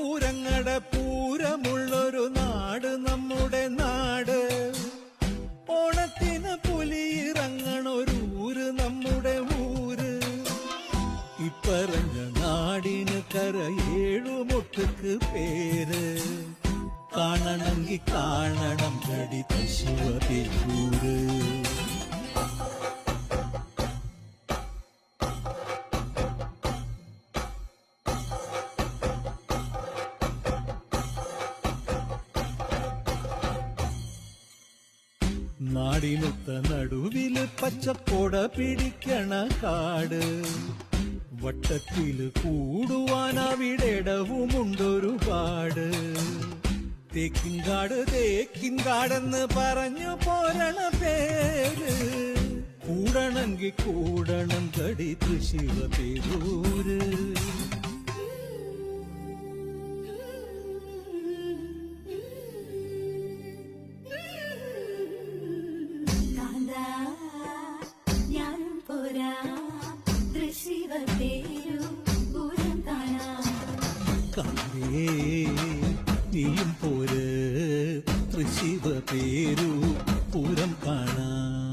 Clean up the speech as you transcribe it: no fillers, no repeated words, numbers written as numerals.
പൂരങ്ങടെ പൂരമുള്ളൊരു നാട് നമ്മുടെ നാട്. ഓണത്തിന് പുലിയിറങ്ങണൊരൂര് നമ്മുടെ ഊര്. ഇപ്പറഞ്ഞ നാടിന് കരയേഴുമൊട്ടുക്ക് പേര്. കാണണമെങ്കി കാണണം കടി തൃശ്ശിവപേരൂര്. നാടിനൊത്ത നടുവില് പച്ചക്കൊട പിടിക്കണ കാട്. വട്ടത്തില് കൂടുവാൻ അവിടെടവുമുണ്ടൊരുപാട്. തേക്കിൻകാട് തേക്കിൻകാടെന്ന് പറഞ്ഞു പോരണ പേര്. കൂടണമെങ്കിൽ കൂടണം കടി തൃശ്ശിവപേരൂര്. കാവേ നീയും പോര് തൃശ്ശിവപേരൂർ പൂരം കാണാം.